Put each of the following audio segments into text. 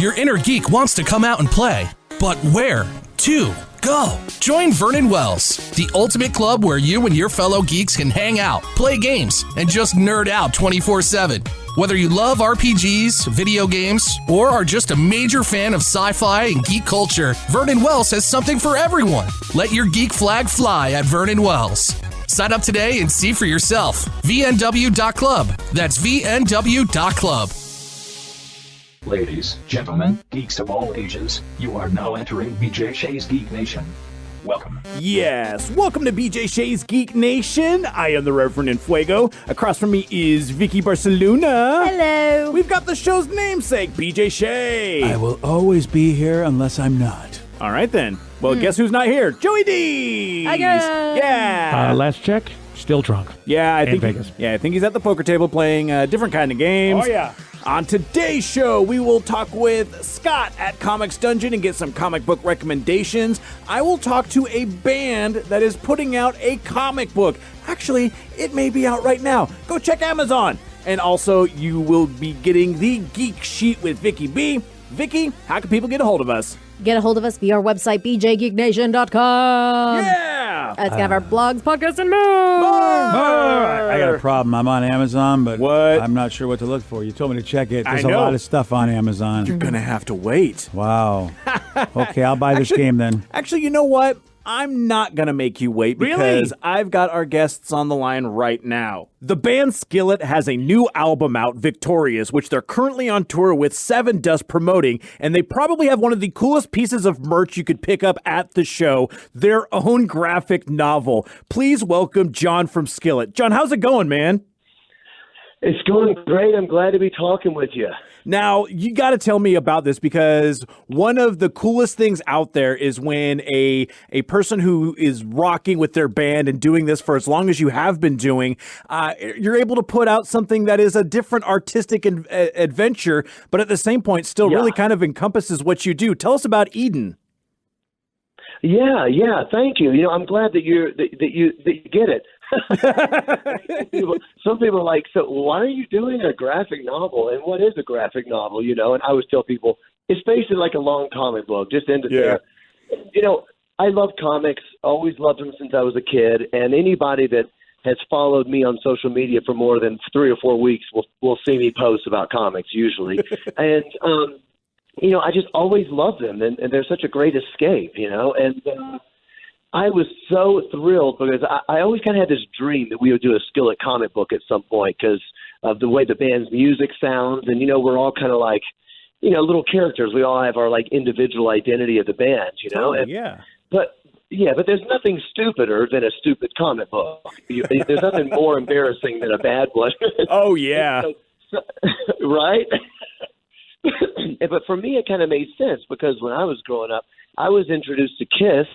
Your inner geek wants to come out and play, but where to go? Join Vernon Wells, the ultimate club where you and your fellow geeks can hang out, play games, and just nerd out 24/7. Whether you love RPGs, video games, or are just a major fan of sci-fi and geek culture, Vernon Wells has something for everyone. Let your geek flag fly at Vernon Wells. Sign up today and see for yourself. VNW.club. That's VNW.club. Ladies, gentlemen, geeks of all ages, you are now entering BJ Shea's Geek Nation. Welcome. Yes, welcome to BJ Shea's Geek Nation. I am the Reverend Infuego. Across from me is Vicky Barcelona. Hello. We've got the show's namesake, BJ Shea. I will always be here unless I'm not. All right, then. Well, guess who's not here? Joey D. Again. Yeah. Last check, still drunk. Yeah, I think. Vegas. Yeah, I think he's at the poker table playing a different kind of games. Oh, yeah. On today's show, we will talk with Scott at Comics Dungeon and get some comic book recommendations. I will talk to a band that is putting out a comic book. Actually, it may be out right now. Go check Amazon. And also, you will be getting the Geek Sheet with Vicky B. Vicky, how can people get a hold of us? Get a hold of us via our website, BJGN08.com. Yeah! It's gonna have our blogs, podcasts, and more. I got a problem. I'm on Amazon, but What? I'm not sure what to look for. You told me to check it. I There's a know. lot of stuff on Amazon. You're gonna have to wait. Wow. Okay, I'll buy this game then. Actually, you know what? I'm not going to make you wait because Really? I've got our guests on the line right now. The band Skillet has a new album out, Victorious, which they're currently on tour with Seven Dust promoting, and they probably have one of the coolest pieces of merch you could pick up at the show, their own graphic novel. Please welcome John from Skillet. John, how's it going, man? It's going great. I'm glad to be talking with you. Now, you got to tell me about this because one of the coolest things out there is when a person who is rocking with their band and doing this for as long as you have been doing, you're able to put out something that is a different artistic adventure, but at the same point still really kind of encompasses what you do. Tell us about Eden. Yeah. Thank you. You know, I'm glad that you get it. Some people are like, so why are you doing a graphic novel? And what is a graphic novel? You know, and I always tell people it's basically like a long comic book. Just ended there. You know, I love comics. Always loved them since I was a kid. And anybody that has followed me on social media for more than 3 or 4 weeks will see me post about comics usually. And you know, I just always loved them, and they're such a great escape. You know, and I was so thrilled because I always kind of had this dream that we would do a Skillet comic book at some point because of the way the band's music sounds. And, you know, we're all kind of like, you know, little characters. We all have our, like, individual identity of the band, you know? But there's nothing stupider than a stupid comic book. There's nothing more embarrassing than a bad one. Oh, yeah. Right? But for me, it kind of made sense because when I was growing up, I was introduced to Kiss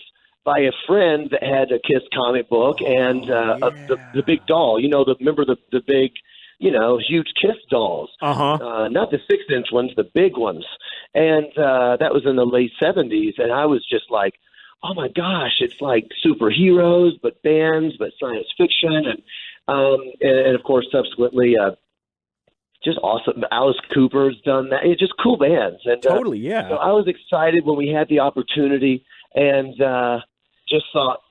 by a friend that had a Kiss comic book and the big doll. You know, remember the big, you know, huge Kiss dolls. Not the 6-inch ones, the big ones. And that was in the late 70s. And I was just like, oh, my gosh, it's like superheroes, but bands, but science fiction. And of course, subsequently, just awesome. Alice Cooper's done that. It's just cool bands. And Totally, yeah. So I was excited when we had the opportunity and just thought,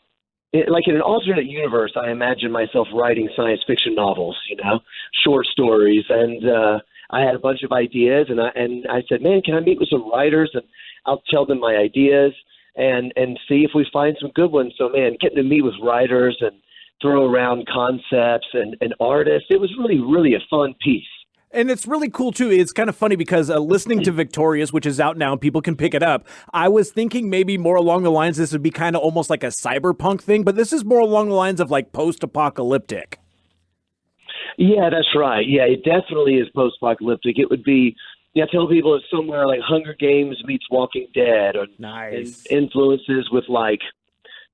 like in an alternate universe, I imagined myself writing science fiction novels, you know, short stories. And I had a bunch of ideas, and I said, man, can I meet with some writers? And I'll tell them my ideas and see if we find some good ones. So, man, getting to meet with writers and throw around concepts and artists, it was really, really a fun piece. And it's really cool, too. It's kind of funny because listening to Victorious, which is out now and people can pick it up, I was thinking maybe more along the lines this would be kind of almost like a cyberpunk thing, but this is more along the lines of like post-apocalyptic. Yeah, that's right. Yeah, it definitely is post-apocalyptic. It would be, I tell people it's somewhere like Hunger Games meets Walking Dead, or nice influences with like,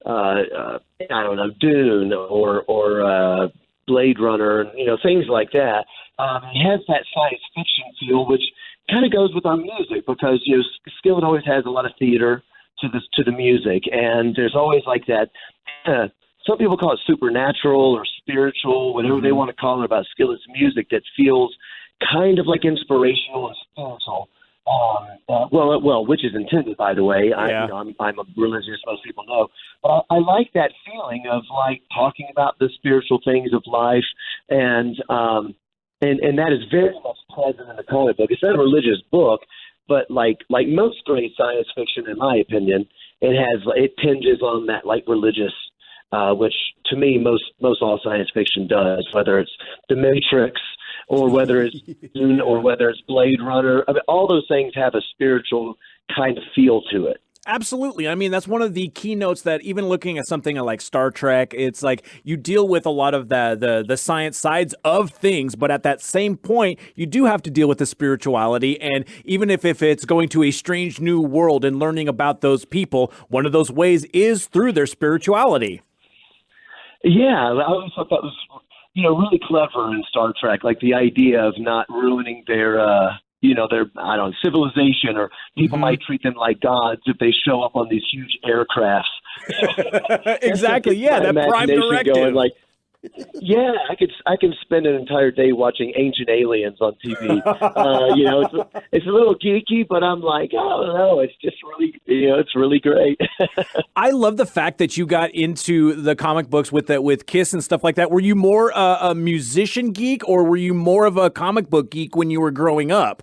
I don't know, Dune or Blade Runner, you know, things like that. It has that science fiction feel, which kind of goes with our music because, you know, Skillet always has a lot of theater to the music, and there's always like that. Some people call it supernatural or spiritual, whatever they want to call it about Skillet's music that feels kind of like inspirational and spiritual. Well, which is intended, by the way. Yeah. I'm a religious, most people know. But I like that feeling of like talking about the spiritual things of life, and that is very much present in the comic book. It's not a religious book, but like most great science fiction, in my opinion, it tinges on that like religious, which to me most all science fiction does, whether it's The Matrix or whether it's Dune or whether it's Blade Runner. I mean, all those things have a spiritual kind of feel to it. Absolutely. I mean, that's one of the keynotes that even looking at something like Star Trek, it's like you deal with a lot of the science sides of things, but at that same point, you do have to deal with the spirituality. And even if it's going to a strange new world and learning about those people, one of those ways is through their spirituality. Yeah, I always thought that was, really clever in Star Trek, like the idea of not ruining their civilization, or people might treat them like gods if they show up on these huge aircrafts. Exactly. Yeah, that prime directive. Going like, yeah, I can spend an entire day watching Ancient Aliens on TV. It's a little geeky, but I'm like, oh no, it's just really, it's really great. I love the fact that you got into the comic books with Kiss and stuff like that. Were you more a musician geek, or were you more of a comic book geek when you were growing up?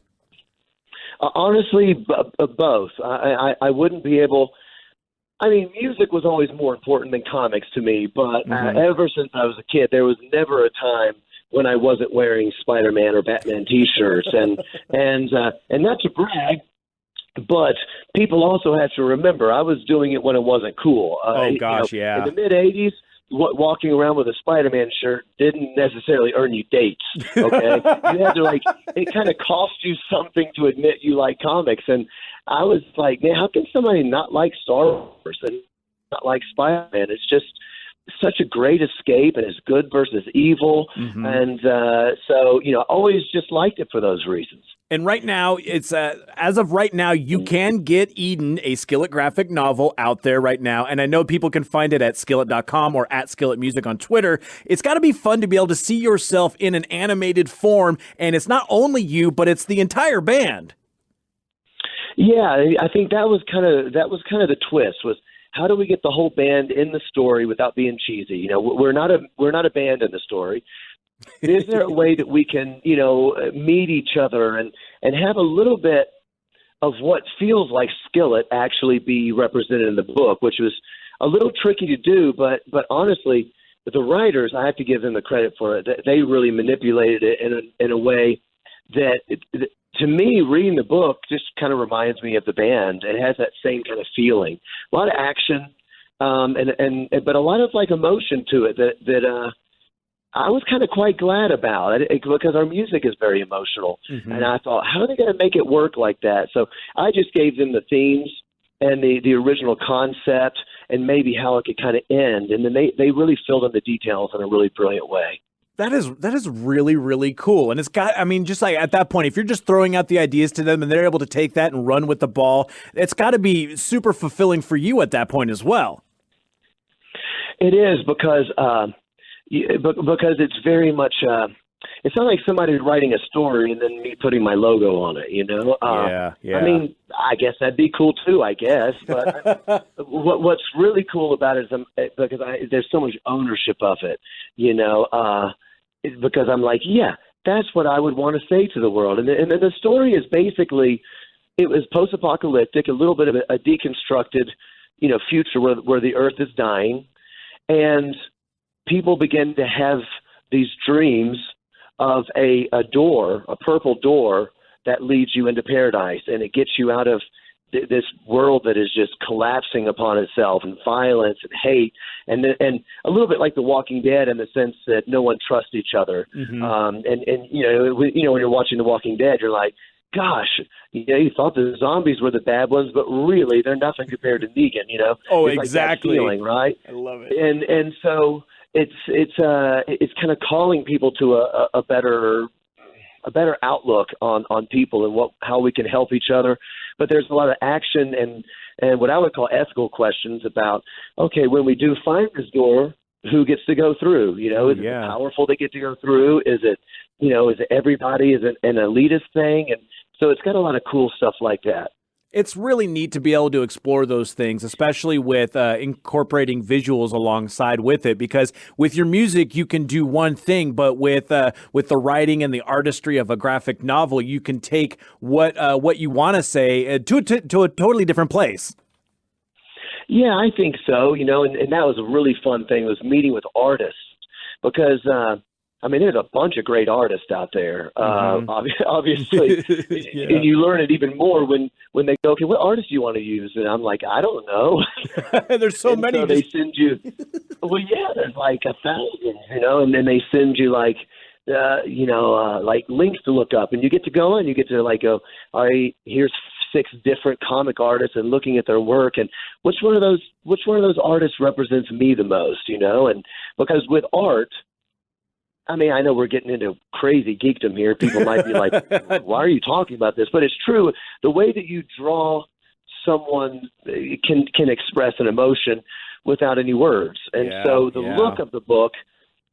Honestly, both. I wouldn't be able. I mean, music was always more important than comics to me, but ever since I was a kid, there was never a time when I wasn't wearing Spider-Man or Batman T-shirts, and not to brag, but people also have to remember I was doing it when it wasn't cool. Yeah. In the mid '80s, walking around with a Spider-Man shirt didn't necessarily earn you dates. Okay, you had to it kind of cost you something to admit you like comics, and I was like, man, how can somebody not like Star Wars and not like Spider-Man? It's just such a great escape, and it's good versus evil, and so I always just liked it for those reasons. And right now, it's as of right now, you can get Eden, a Skillet graphic novel, out there right now. And I know people can find it at skillet.com or at Skillet Music on Twitter. It's got to be fun to be able to see yourself in an animated form. And it's not only you, but it's the entire band. Yeah, I think that was kind of the twist, was how do we get the whole band in the story without being cheesy? We're not a band in the story. Is there a way that we can, meet each other and have a little bit of what feels like Skillet actually be represented in the book, which was a little tricky to do, but honestly, the writers, I have to give them the credit for it. They really manipulated it in a way that, to me, reading the book just kind of reminds me of the band. It has that same kind of feeling, a lot of action, but a lot of emotion to it that I was kind of quite glad about it, because our music is very emotional. And I thought, how are they going to make it work like that? So I just gave them the themes and the original concept and maybe how it could kind of end. And then they really filled in the details in a really brilliant way. That is really, really cool. And it's got, just like at that point, if you're just throwing out the ideas to them and they're able to take that and run with the ball, it's got to be super fulfilling for you at that point as well. It is, because it's very much, it's not like somebody writing a story and then me putting my logo on it, Yeah. I guess that'd be cool too, I guess. But what's really cool about it is because there's so much ownership of it, because I'm like, yeah, that's what I would want to say to the world. And the story is basically, it was post-apocalyptic, a little bit of a deconstructed, future where the earth is dying, and people begin to have these dreams of a door, a purple door that leads you into paradise, and it gets you out of this world that is just collapsing upon itself, and violence and hate, and a little bit like The Walking Dead in the sense that no one trusts each other. And when you're watching The Walking Dead, you're like, gosh, you thought the zombies were the bad ones, but really they're nothing compared to Negan. Oh, it's exactly. Like that feeling, right? I love it. And so it's kind of calling people to a better outlook on people and how we can help each other. But there's a lot of action and what I would call ethical questions about, okay, when we do find this door, who gets to go through? Is it the powerful that get to go through? Is it everybody? Is it an elitist thing? And so it's got a lot of cool stuff like that. It's really neat to be able to explore those things, especially with incorporating visuals alongside with it. Because with your music, you can do one thing, but with the writing and the artistry of a graphic novel, you can take what you want to say to a totally different place. Yeah, I think so. And that was a really fun thing, was meeting with artists, because there's a bunch of great artists out there. Obviously, Yeah. and you learn it even more when they go, okay, what artist do you want to use? And I'm like, I don't know. There's so many. So they send you. Well, yeah, there's like 1,000, and then they send you like links to look up, and you get to go and you get to like go, all right, here's 6 different comic artists and looking at their work, and which one of those artists represents me the most, and because with art, I know we're getting into crazy geekdom here. People might be like, why are you talking about this? But it's true. The way that you draw someone can express an emotion without any words. And so the look of the book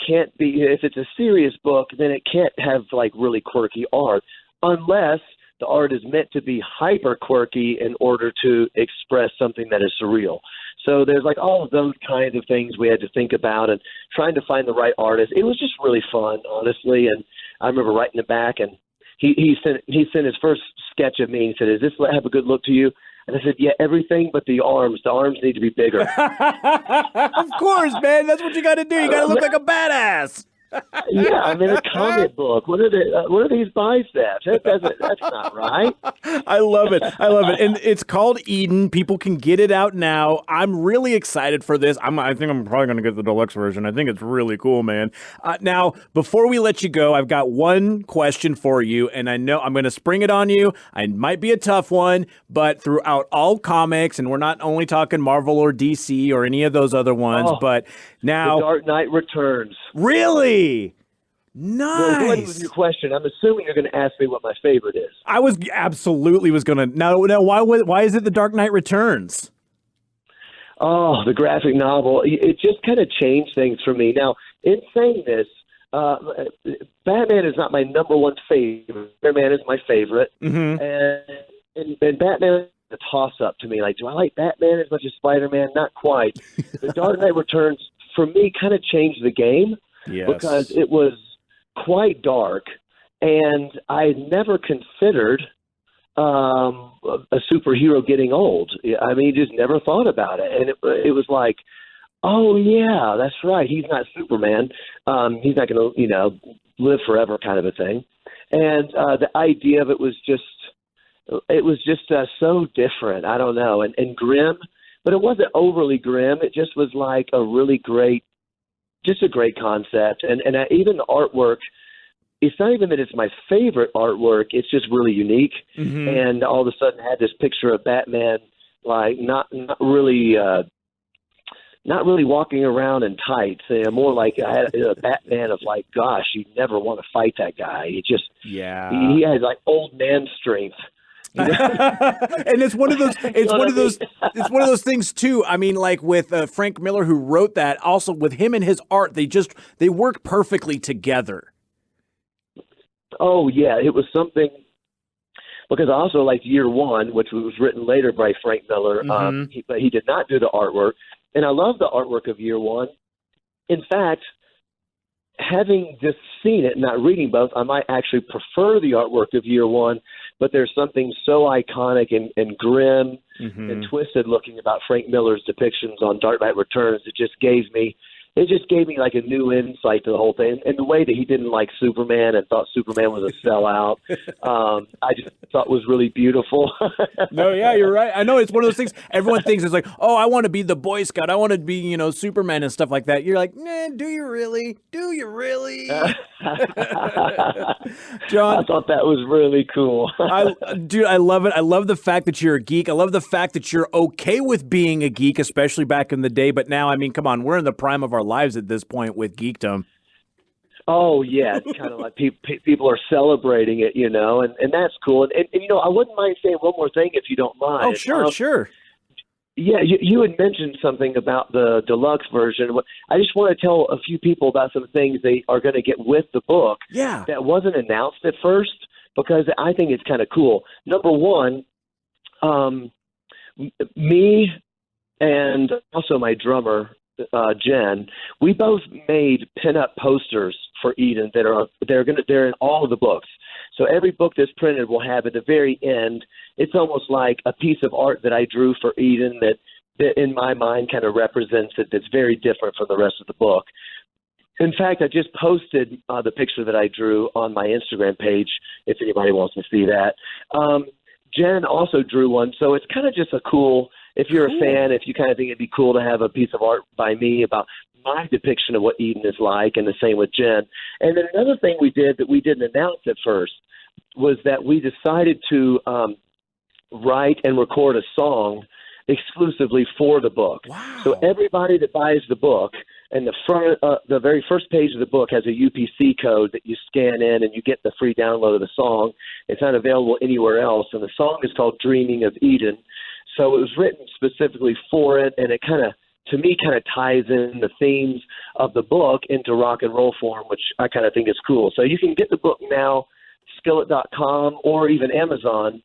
can't be, if it's a serious book, then it can't have like really quirky art unless the art is meant to be hyper quirky in order to express something that is surreal. So there's like all of those kinds of things we had to think about and trying to find the right artist. It was just really fun, honestly. And I remember writing it back, and he sent his first sketch of me and said, "Does this have a good look to you?" And I said, "Yeah, everything but the arms. The arms need to be bigger." Of course, man. That's what you got to do. You got to look like a badass. Yeah, I'm in a comic book. What are these biceps? That's not right. I love it. And it's called Eden. People can get it out now. I'm really excited for this. I think I'm probably going to get the deluxe version. I think it's really cool, man. Now, before we let you go, I've got one question for you, and I know I'm going to spring it on you. It might be a tough one, but throughout all comics, and we're not only talking Marvel or DC or any of those other ones, but now... The Dark Knight Returns. Really? Nice. Well, go ahead with your question. I'm assuming you're going to ask me what my favorite is. I was absolutely going to. Now, why is it The Dark Knight Returns? Oh, the graphic novel. It just kind of changed things for me. Now, in saying this, Batman is not my number one favorite. Superman is my favorite. Mm-hmm. And Batman is a toss-up to me. Like, do I like Batman as much as Spider-Man? Not quite. The Dark Knight Returns, for me, kind of changed the game. Yes. Because it was quite dark, and I had never considered a superhero getting old. Just never thought about it. And it was like, oh, yeah, that's right. He's not Superman. He's not going to, live forever kind of a thing. And the idea of it was just so different. I don't know. And grim, but it wasn't overly grim. It just was like a really great, just a great concept. And even the artwork, it's not even that it's my favorite artwork, it's just really unique. Mm-hmm. And all of a sudden I had this picture of Batman, like not really walking around in tights. More like I had a Batman of like, gosh, you never want to fight that guy. He had like old man strength. And it's one of those things too. Like with Frank Miller, who wrote that, also with him and his art, they work perfectly together. Oh yeah, it was something, because I also liked Year One, which was written later by Frank Miller. Mm-hmm. But he did not do the artwork, and I love the artwork of Year One. In fact, having just seen it, not reading both, I might actually prefer the artwork of Year One. But there's something so iconic and grim mm-hmm. and twisted looking about Frank Miller's depictions on Dark Knight Returns. It just gave me like a new insight to the whole thing. And the way that he didn't like Superman and thought Superman was a sellout, I just thought was really beautiful. No, yeah, you're right. I know it's one of those things. Everyone thinks it's like, oh, I want to be the Boy Scout. I want to be, Superman and stuff like that. You're like, nah, do you really? Do you really? John, I thought that was really cool. Dude, I love it. I love the fact that you're a geek. I love the fact that you're okay with being a geek, especially back in the day. But now, come on, we're in the prime of our lives at this point with geekdom. Oh yeah, it's kind of like people are celebrating it, and that's cool. And I wouldn't mind saying one more thing if you don't mind. Oh sure. Yeah, you had mentioned something about the deluxe version. I just want to tell a few people about some things they are going to get with the book. Yeah, that wasn't announced at first, because I think it's kind of cool. Number one, me and also my drummer, Jen, we both made pinup posters for Eden they're in all of the books. So every book that's printed will have at the very end, it's almost like a piece of art that I drew for Eden that in my mind kind of represents it, that's very different from the rest of the book. In fact, I just posted the picture that I drew on my Instagram page, if anybody wants to see that. Jen also drew one, so it's kind of just a cool, if you're a fan, if you kind of think it'd be cool to have a piece of art by me about my depiction of what Eden is like, and the same with Jen. And then another thing we did that we didn't announce at first was that we decided to write and record a song exclusively for the book. Wow. So everybody that buys the book, and the very first page of the book has a UPC code that you scan in and you get the free download of the song. It's not available anywhere else. And the song is called Dreaming of Eden. So it was written specifically for it, and it to me, ties in the themes of the book into rock and roll form, which I kind of think is cool. So you can get the book now, Skillet.com, or even Amazon.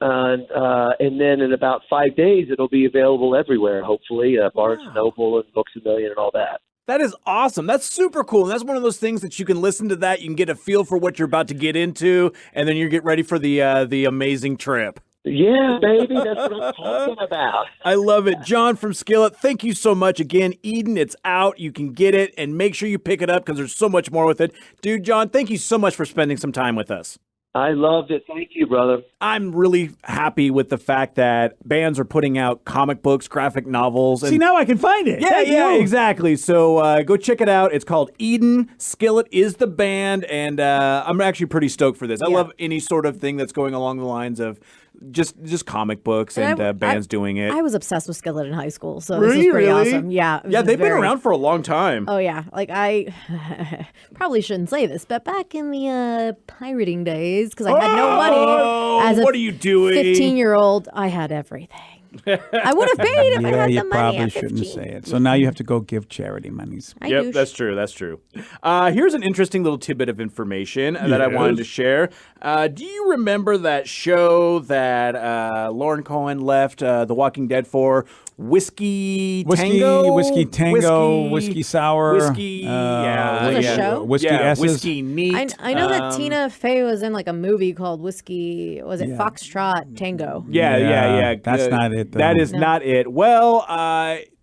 And then in about 5 days, it'll be available everywhere, hopefully, Barnes & Noble and Books A Million and all that. That is awesome. That's super cool. And that's one of those things that you can listen to that. You can get a feel for what you're about to get into, and then you get ready for the amazing trip. Yeah, baby, that's what I'm talking about. I love it. John from Skillet, thank you so much. Again, Eden, it's out. You can get it, and make sure you pick it up because there's so much more with it. Dude, John, thank you so much for spending some time with us. I loved it. Thank you, brother. I'm really happy with the fact that bands are putting out comic books, graphic novels. And See, now I can find it. Yeah, exactly. So go check it out. It's called Eden. Skillet is the band, and I'm actually pretty stoked for this. I love any sort of thing that's going along the lines of just comic books and bands doing it. I was obsessed with Skillet in high school, so this is pretty awesome. Yeah. Yeah, they've been around for a long time. Oh, yeah. Like, I probably shouldn't say this, but back in the pirating days, because I had no money. As a what are you doing? 15-year-old, I had everything. I would have paid if I had you the money probably at shouldn't 15. say it. So now you have to go give charity monies. Yep, that's true. That's true. Here's an interesting little tidbit of information that I wanted to share. Do you remember that show that Lauren Cohen left The Walking Dead for? Whiskey Tango, Whiskey Sour, Whiskey, It was a show? Whiskey S's. Whiskey Neat. I know that Tina Fey was in like a movie called Whiskey. Was it Foxtrot Tango? Yeah. That's not it, though. That is not it. Well,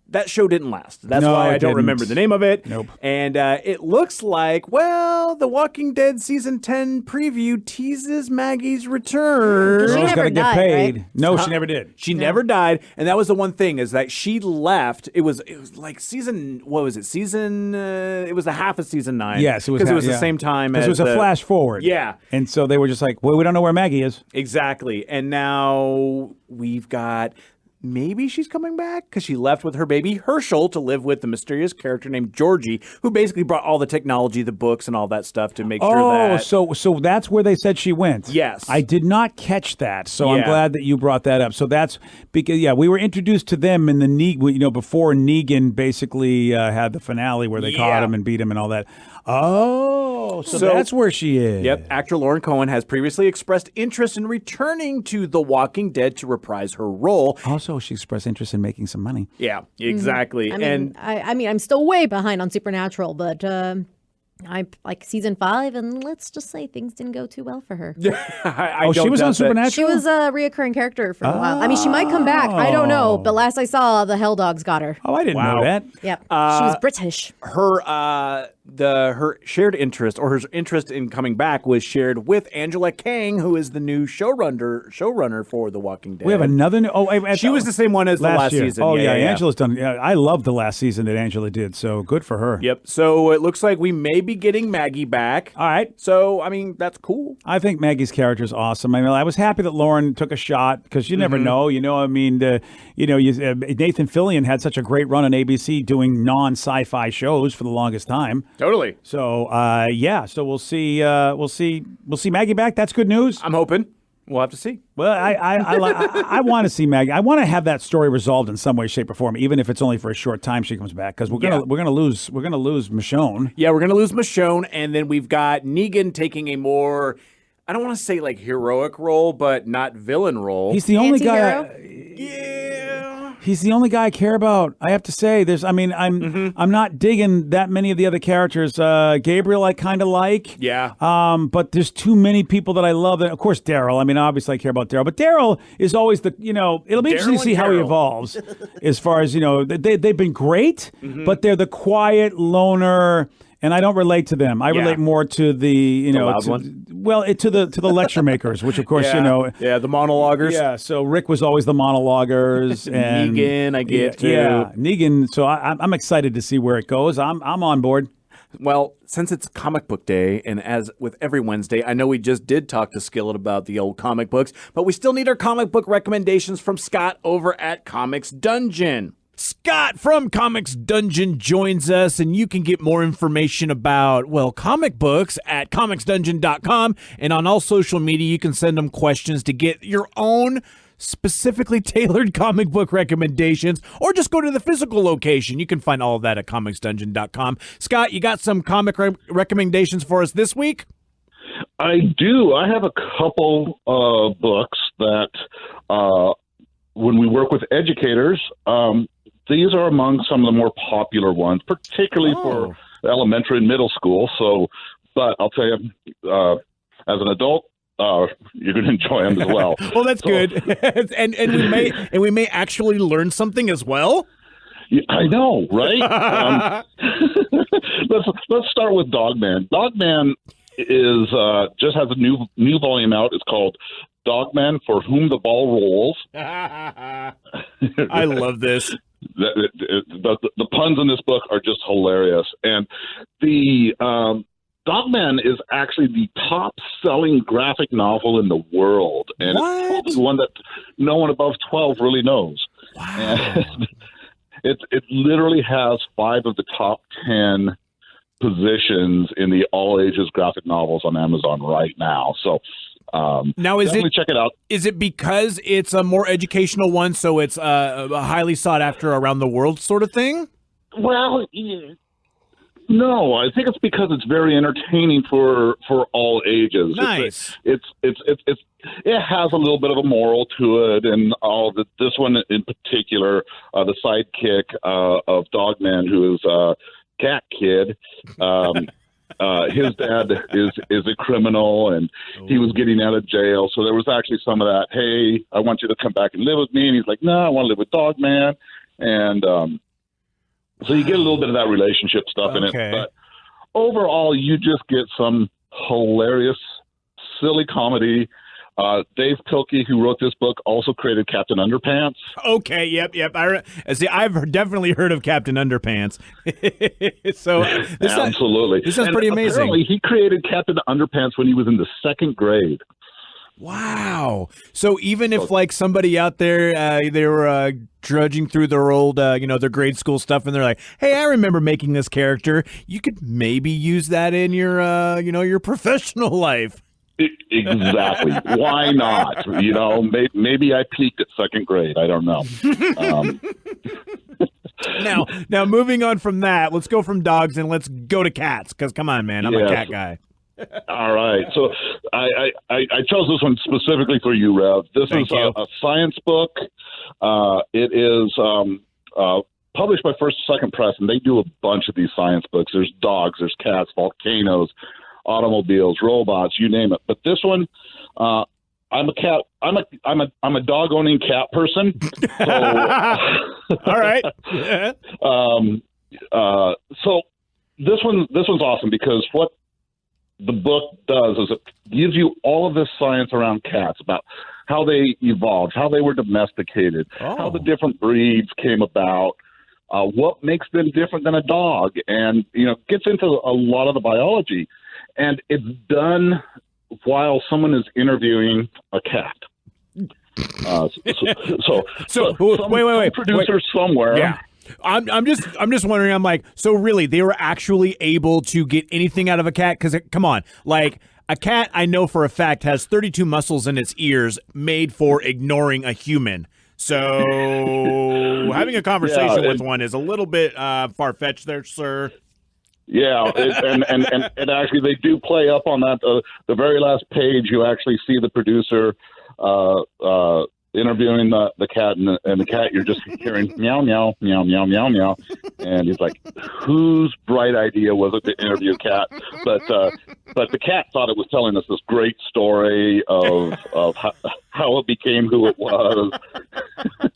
that show didn't last. That's why I don't remember the name of it. Nope. And it looks like, well, The Walking Dead Season 10 preview teases Maggie's return. She Girl's never got to get died, paid. right? No, she never did. She never died, and that was the one thing is that she left. It was like season. What was it? It was the half of season 9. Yes, it was because it was the yeah. same time. It was a flash forward. Yeah, and so they were just like, well, we don't know where Maggie is. exactly. And now we've got. Maybe she's coming back because she left with her baby Herschel to live with the mysterious character named Georgie, who basically brought all the technology, the books, and all that stuff to make sure that. So that's where they said she went. Yes. I did not catch that, so I'm glad that you brought that up. So that's because we were introduced to them in the before Negan basically had the finale where they caught him and beat him and all that. Oh, so that's where she is. Yep. Actor Lauren Cohen has previously expressed interest in returning to The Walking Dead to reprise her role. Also, she expressed interest in making some money. Yeah, exactly. I mean, I'm still way behind on Supernatural, but I like season 5, and let's just say things didn't go too well for her. She was on Supernatural? She was a reoccurring character for a while. I mean, she might come back. I don't know. But last I saw, the Hell Dogs got her. Oh, I didn't know that. Yep. She was British. Her shared interest, or her interest in coming back, was shared with Angela Kang, who is the new showrunner for The Walking Dead. We have another new. She was the same one as the last season. Oh yeah, Angela's done. Yeah, I love the last season that Angela did. So good for her. Yep. So it looks like we may be getting Maggie back. All right. So I mean, that's cool. I think Maggie's character is awesome. I mean, I was happy that Lauren took a shot because you never know. You know, I mean, Nathan Fillion had such a great run on ABC doing non-sci-fi shows for the longest time. Totally. So so we'll see Maggie back. That's good news. I'm hoping. We'll have to see. Well, I want to see Maggie. I want to have that story resolved in some way, shape, or form, even if it's only for a short time. She comes back because we're gonna lose Michonne. Yeah, we're gonna lose Michonne, and then we've got Negan taking a more I don't want to say like heroic role, but not villain role. He's the only Anti-hero? Yeah. He's the only guy I care about. I have to say, I'm not digging that many of the other characters. Gabriel, I kind of like. Yeah. But there's too many people that I love. That, of course, Daryl. I mean, obviously, I care about Daryl, but Daryl is always it'll be interesting to see how he evolves. As far as they've been great, but they're the quiet loner. And I don't relate to them. I relate more to the loud one? to the lecture makers, which of course the monologuers. Yeah, so Rick was always the monologuers, and Negan, I get too. Yeah, Negan. So I'm excited to see where it goes. I'm on board. Well, since it's comic book day, and as with every Wednesday, I know we just did talk to Skillet about the old comic books, but we still need our comic book recommendations from Scott over at Comics Dungeon. Scott from Comics Dungeon joins us, and you can get more information about, comic books at comicsdungeon.com, and on all social media, you can send them questions to get your own specifically tailored comic book recommendations, or just go to the physical location. You can find all of that at comicsdungeon.com. Scott, you got some comic recommendations for us this week? I do. I have a couple books that when we work with educators, these are among some of the more popular ones, particularly for elementary and middle school. But I'll tell you, as an adult, you're going to enjoy them as well. Well, that's good, and we may actually learn something as well. Yeah, I know, right? Let's start with Dogman. Dogman is just has a new volume out. It's called Dogman for Whom the Ball Rolls. I love this. The puns in this book are just hilarious, and the Dogman is actually the top-selling graphic novel in the world, and it's probably one that no one above 12 really knows. Wow. And it literally has 5 of the top 10 positions in the all ages graphic novels on Amazon right now. So now definitely check it out. Is it because it's a more educational one, so it's a highly sought after around the world sort of thing? Well, no, I think it's because it's very entertaining for all ages. Nice. It has a little bit of a moral to it, and all that. This one in particular, the sidekick of Dogman, who is Cat Kid. His dad is a criminal, and he was getting out of jail. So there was actually some of that. Hey, I want you to come back and live with me. And he's like, no, I want to live with Dogman. And so you get a little bit of that relationship stuff in it. But overall, you just get some hilarious, silly comedy. Dave Pilkey, who wrote this book, also created Captain Underpants. Okay, yep. I've definitely heard of Captain Underpants. So absolutely, this is pretty amazing. Apparently, he created Captain Underpants when he was in the 2nd grade. Wow. So even if like somebody out there, they were drudging through their old, their grade school stuff, and they're like, "Hey, I remember making this character," you could maybe use that in your, your professional life. Exactly. Why not? Maybe I peaked at 2nd grade. I don't know. Now, moving on from that, let's go from dogs and let's go to cats. Because come on, man, I'm a cat guy. All right. So I chose this one specifically for you, Rev. This is a science book. It is published by First Second Press, and they do a bunch of these science books. There's dogs, there's cats, volcanoes, automobiles, robots, you name it. But this one, I'm a cat. I'm a dog owning cat person. So, all right. So this one's awesome because what the book does is it gives you all of this science around cats about how they evolved, how they were domesticated, how the different breeds came about, what makes them different than a dog, and gets into a lot of the biology. And it's done while someone is interviewing a cat. Wait. Producer somewhere. Yeah. I'm just wondering. I'm like, so really, they were actually able to get anything out of a cat? Because come on, like a cat, I know for a fact has 32 muscles in its ears made for ignoring a human. So having a conversation with one is a little bit far-fetched there, sir. Yeah, and actually they do play up on that. The very last page, you actually see the producer interviewing the cat, and the cat, you're just hearing meow, meow, meow, meow, meow, meow. And he's like, whose bright idea was it to interview a cat? But the cat thought it was telling us this great story of how it became who it was.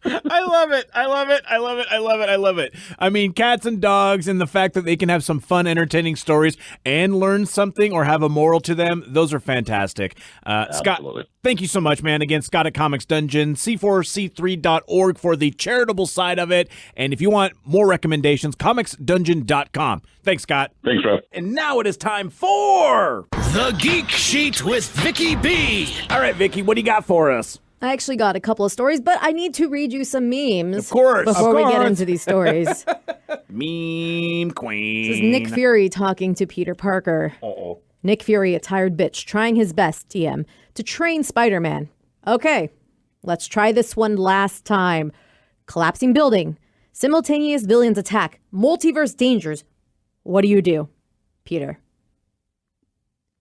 I love it. I love it. I love it. I love it. I love it. I mean, cats and dogs and the fact that they can have some fun, entertaining stories and learn something or have a moral to them, those are fantastic. Scott, thank you so much, man. Again, Scott at Comics Dungeon, c4c3.org for the charitable side of it. And if you want more recommendations, comicsdungeon.com. Thanks, Scott. Thanks, Rob. And now it is time for The Geek Sheet with Vicky B. All right, Vicky, what do you got for us? I actually got a couple of stories, but I need to read you some memes. Of course. Before we get into these stories. Meme queen. This is Nick Fury talking to Peter Parker. Uh-oh. Nick Fury, a tired bitch, trying his best, TM, to train Spider-Man. Okay, let's try this one last time. Collapsing building. Simultaneous villains attack. Multiverse dangers. What do? Peter.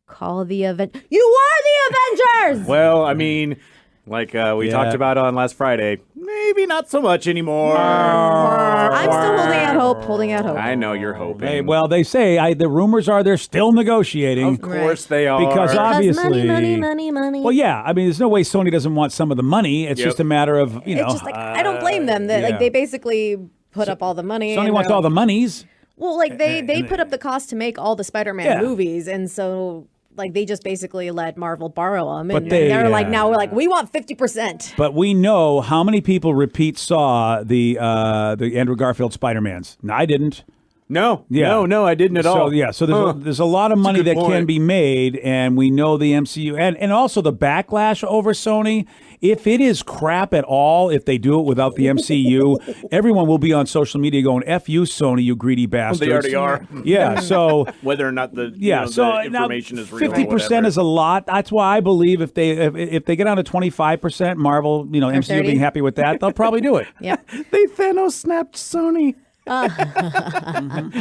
Call the Avengers. You are the Avengers! Well, I mean, like we talked about on last Friday, maybe not so much anymore. I'm still holding out hope. I know you're hoping. Hey, well, they say the rumors are they're still negotiating. Of course they are. Because obviously, money. Well, yeah. I mean, there's no way Sony doesn't want some of the money. It's just a matter of It's just like I don't blame them. That like they basically put up all the money. Sony wants all the monies. Well, like they put up the cost to make all the Spider-Man movies, and so like they just basically let Marvel borrow them, and they're like, now we're like, we want 50%. But we know how many people saw the Andrew Garfield Spider-Mans. No, I didn't. No, Yeah. no, I didn't at all. So there's a lot of money that point. can be made, and we know the MCU and also the backlash over Sony. If it is crap at all, if they do it without the MCU, everyone will be on social media going, "F you, Sony, you greedy bastards." They already are. Yeah. So whether or not the so information is real, 50% is a lot. That's why I believe if they get down to 25%, Marvel, MCU 30. being happy with that, they'll probably do it. Yeah. They Thanos snapped Sony.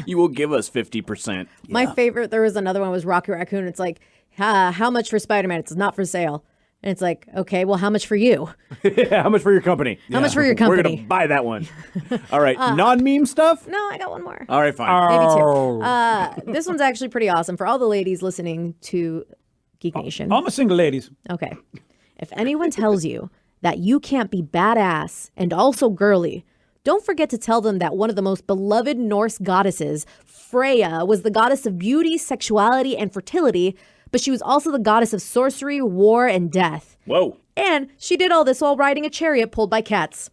You will give us 50%. My favorite, there was another one, was Rocky Raccoon. It's like, how much for Spider-Man? It's not for sale. And it's like, okay, well, how much for you? How much for your company? How much for your company? We're going to buy that one. All right. Non-meme stuff? No, I got one more. All right, fine. Maybe two. This one's actually pretty awesome for all the ladies listening to Geek Nation. All the single ladies. Okay. If anyone tells you that you can't be badass and also girly, don't forget to tell them that one of the most beloved Norse goddesses, Freya, was the goddess of beauty, sexuality, and fertility, but she was also the goddess of sorcery, war, and death. Whoa. And she did all this while riding a chariot pulled by cats.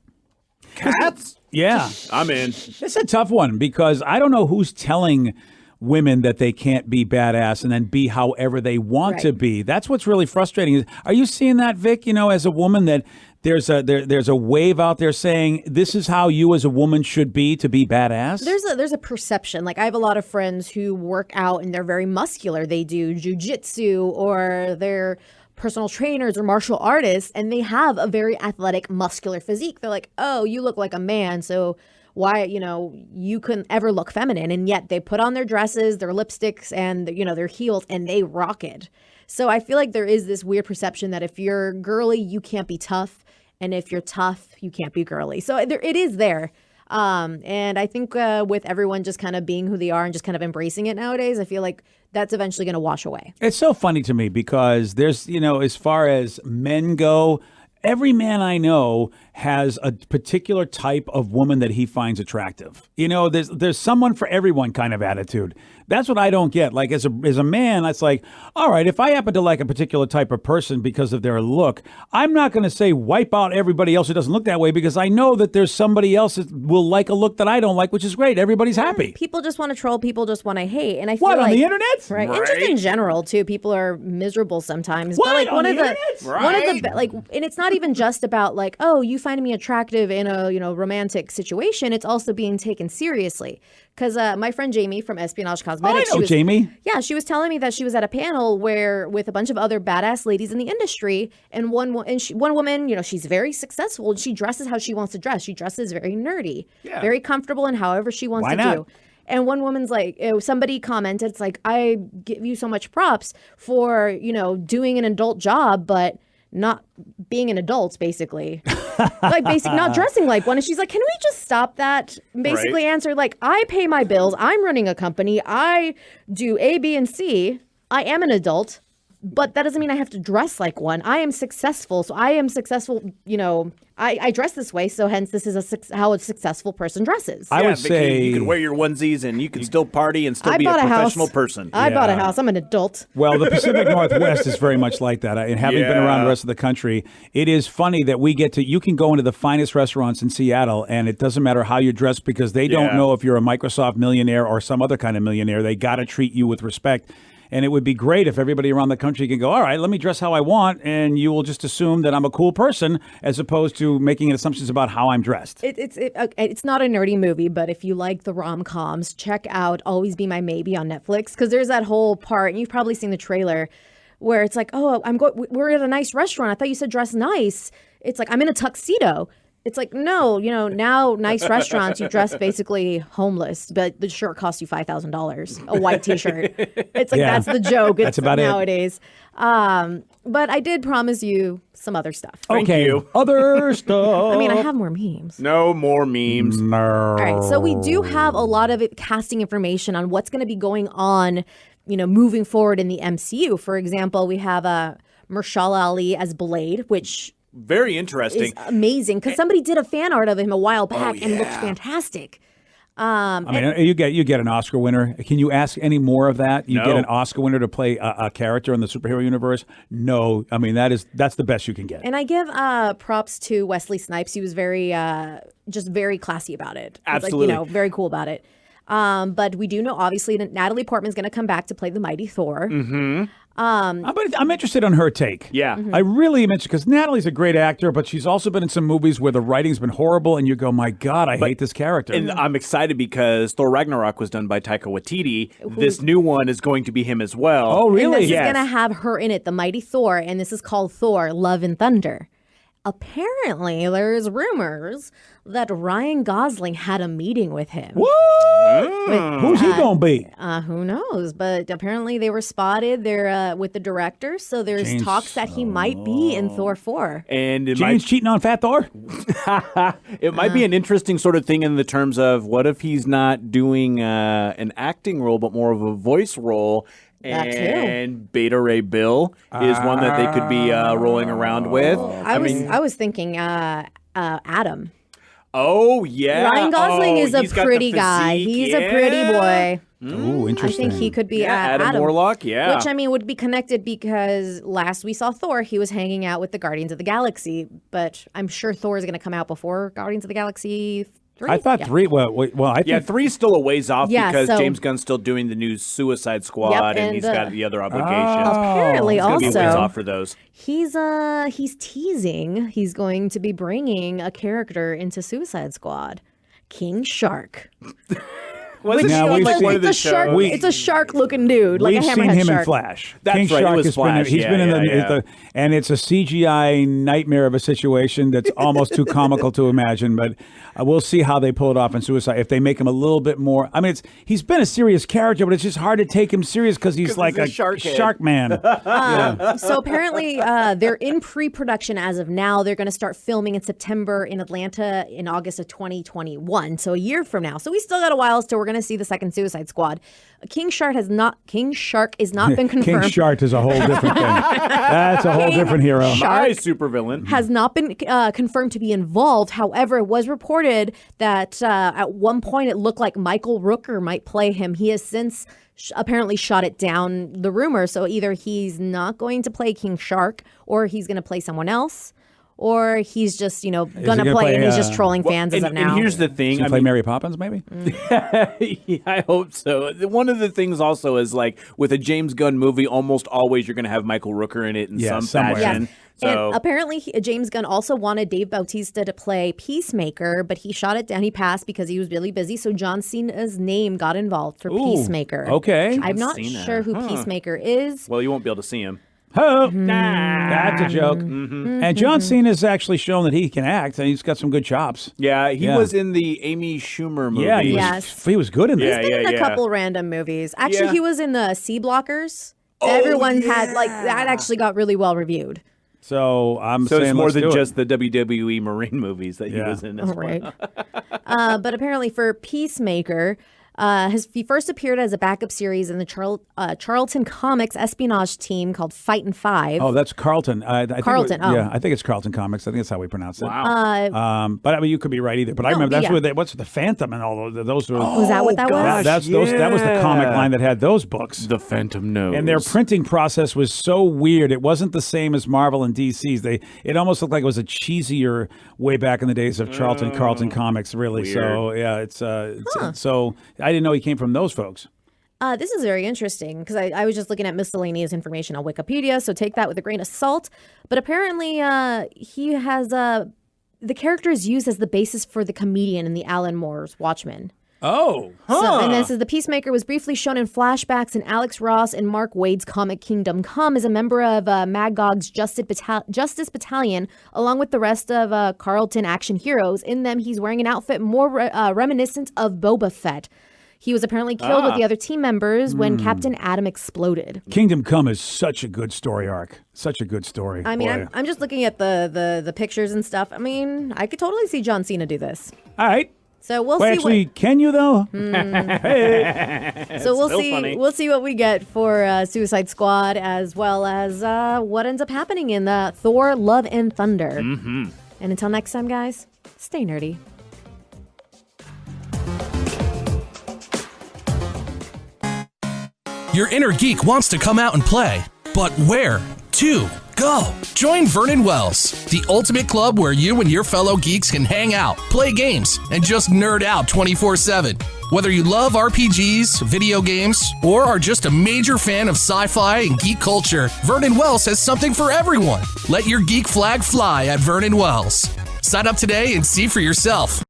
Cats? Yeah. I'm in. It's a tough one because I don't know who's telling women that they can't be badass and then be however they want to be. That's what's really frustrating. Are you seeing that, Vic? As a woman, that there's a wave out there saying this is how you as a woman should be to be badass? There's a perception. Like I have a lot of friends who work out and they're very muscular. They do jujitsu or they're personal trainers or martial artists, and they have a very athletic, muscular physique. They're like, oh, you look like a man, so why, you couldn't ever look feminine. And yet they put on their dresses, their lipsticks, and, their heels, and they rock it. So I feel like there is this weird perception that if you're girly, you can't be tough. And if you're tough, you can't be girly. So it is there. And I think with everyone just kind of being who they are and just kind of embracing it nowadays, I feel like that's eventually going to wash away. It's so funny to me because there's, as far as men go, every man I know has a particular type of woman that he finds attractive. There's someone for everyone kind of attitude. That's what I don't get. Like as a man, it's like, all right, if I happen to like a particular type of person because of their look, I'm not going to say wipe out everybody else who doesn't look that way because I know that there's somebody else that will like a look that I don't like, which is great. Everybody's happy. People just want to troll. People just want to hate. And I feel What, like on the internet? Right. And just in general too, people are miserable sometimes. What, but like on one the of the internet? one of the like, and it's not even just about like, oh, you find me attractive in a romantic situation. It's also being taken seriously. Because my friend Jamie from Espionage Cosmetics, I know Jamie. Yeah, she was telling me that she was at a panel with a bunch of other badass ladies in the industry, and one woman, she's very successful, and she dresses how she wants to dress. She dresses very nerdy, very comfortable in however she wants Why to not? do. And one woman's like, somebody commented, it's like, I give you so much props for, doing an adult job, but not being an adult, basically. Not dressing like one. And she's like, can we just stop that? Basically answer, like, I pay my bills. I'm running a company. I do A, B, and C. I am an adult. But that doesn't mean I have to dress like one. I am successful. So I am successful, I dress this way. So hence this is how a successful person dresses. I would say you can wear your onesies and you can still party and still be a professional person. I bought a house. I'm an adult. Well, the Pacific Northwest is very much like that. And having been around the rest of the country, it is funny that you can go into the finest restaurants in Seattle and it doesn't matter how you dress because they don't know if you're a Microsoft millionaire or some other kind of millionaire. They got to treat you with respect. And it would be great if everybody around the country could go, all right, let me dress how I want, and you will just assume that I'm a cool person as opposed to making assumptions about how I'm dressed. It's not a nerdy movie, but if you like the rom-coms, check out Always Be My Maybe on Netflix, because there's that whole part, and you've probably seen the trailer, where it's like, oh, we're at a nice restaurant. I thought you said dress nice. It's like, I'm in a tuxedo. It's like, no, now nice restaurants, you dress basically homeless, but the shirt costs you $5,000, a white T-shirt. It's like, that's the joke. That's about nowadays. But I did promise you some other stuff. Thank you. Other stuff. I mean, I have more memes. No more memes. No. All right, so we do have a lot of casting information on what's going to be going on, moving forward in the MCU. For example, we have Mahershala Ali as Blade, which... very interesting. Is amazing because somebody did a fan art of him a while back and looked fantastic. You get an Oscar winner. Can you ask any more of that? You get an Oscar winner to play a character in the superhero universe? No. I mean, that's the best you can get. And I give props to Wesley Snipes. He was very classy about it. Absolutely. Like, very cool about it. But we do know, obviously, that Natalie Portman's going to come back to play the Mighty Thor. Mm-hmm. I'm interested in her take. Yeah. Mm-hmm. I really am interested because Natalie's a great actor, but she's also been in some movies where the writing's been horrible and you go, my God, I hate this character. And I'm excited because Thor Ragnarok was done by Taika Waititi. This new one is going to be him as well. Oh, really? And this is going to have her in it, the Mighty Thor, and this is called Thor, Love and Thunder. Apparently, there's rumors that Ryan Gosling had a meeting with him. What? Who's he going to be? Who knows? But apparently they were spotted there with the director, so there's talks that he might be in Thor 4. And James cheating on Fat Thor? It might be an interesting sort of thing in the terms of what if he's not doing an acting role, but more of a voice role. And Beta Ray Bill is one that they could be rolling around with. I was thinking Adam. Oh, yeah. Ryan Gosling is a pretty guy. He's a pretty boy. Ooh, interesting. I think he could be Adam Warlock, yeah. Which, would be connected because last we saw Thor, he was hanging out with the Guardians of the Galaxy. But I'm sure Thor is going to come out before Guardians of the Galaxy 3. I thought 3. Well, I think 3's still a ways off because James Gunn's still doing the new Suicide Squad, and he's got the other obligations. Apparently, it's also be a ways off for those. He's teasing he's going to be bringing a character into Suicide Squad, King Shark. It's a shark-looking dude, like a hammerhead shark. We've seen him in Flash. That's King right, Shark it was has Flash. He's been in the and it's a CGI nightmare of a situation that's almost too comical to imagine. But we'll see how they pull it off in Suicide. If they make him a little bit more, he's been a serious character, but it's just hard to take him serious because he's like a shark man. So apparently, they're in pre-production as of now. They're going to start filming in September in Atlanta in August of 2021. So a year from now. So we still got a while still. We're going to see the second Suicide Squad. King Shark is not been confirmed. King Shark is a whole different thing. That's a whole different hero. My supervillain has not been confirmed to be involved. However, it was reported that at one point it looked like Michael Rooker might play him. He has since apparently shot it down, the rumor. So either he's not going to play King Shark or he's going to play someone else. Or he's just, going to play and he's just trolling fans as of now. And here's the thing. Play Mary Poppins, maybe? Yeah, I hope so. One of the things also is like with a James Gunn movie, almost always you're going to have Michael Rooker in it in some fashion. So. And apparently James Gunn also wanted Dave Bautista to play Peacemaker, but he shot it down. He passed because he was really busy. So John Cena's name got involved for Peacemaker. Okay. I'm not sure who Peacemaker is. Well, you won't be able to see him. Oh, that's a joke. And John Cena's actually shown that he can act, and he's got some good chops. Yeah, he was in the Amy Schumer movie. Yeah, Yes. he was good in He's that. been in a couple random movies. Actually, he was in the Sea Blockers. Everyone had that actually got really well reviewed. So I'm So saying it's more let's than do it. just the WWE Marine movies that he was in. As well. Right. But apparently for Peacemaker, he first appeared as a backup series in the Charlton Comics espionage team called Fight and Five. Oh, that's Carlton. Carlton, Yeah, I think it's Carlton Comics. I think that's how we pronounce it. Wow. But I mean, you could be right either. But I remember that's where what's the Phantom and all those were. Was that what that was? That was the comic line that had those books. The Phantom Nose. And their printing process was so weird. It wasn't the same as Marvel and DC's. It almost looked like it was a cheesier way back in the days of Carlton Comics, really. Weird. So yeah, it's so I didn't know he came from those folks. This is very interesting because I was just looking at miscellaneous information on Wikipedia, so take that with a grain of salt. But apparently, he has the character is used as the basis for the comedian in the Alan Moore's Watchmen. Oh, So, and this is the Peacemaker was briefly shown in flashbacks in Alex Ross and Mark Waid's comic Kingdom Come as a member of Magog's Justice Battalion, along with the rest of Carlton action heroes. In them, he's wearing an outfit more reminiscent of Boba Fett. He was apparently killed with the other team members when Captain Atom exploded. Kingdom Come is such a good story arc. Such a good story. I mean, I'm just looking at the pictures and stuff. I mean, I could totally see John Cena do this. All right. So we'll Well, see. actually, can you though? So we'll still see. funny. We'll see what we get for Suicide Squad, as well as what ends up happening in Thor: Love and Thunder. Mm-hmm. And until next time, guys, stay nerdy. Your inner geek wants to come out and play, but where to go? Join Vernon Wells, the ultimate club where you and your fellow geeks can hang out, play games, and just nerd out 24/7. Whether you love RPGs, video games, or are just a major fan of sci-fi and geek culture, Vernon Wells has something for everyone. Let your geek flag fly at Vernon Wells. Sign up today and see for yourself.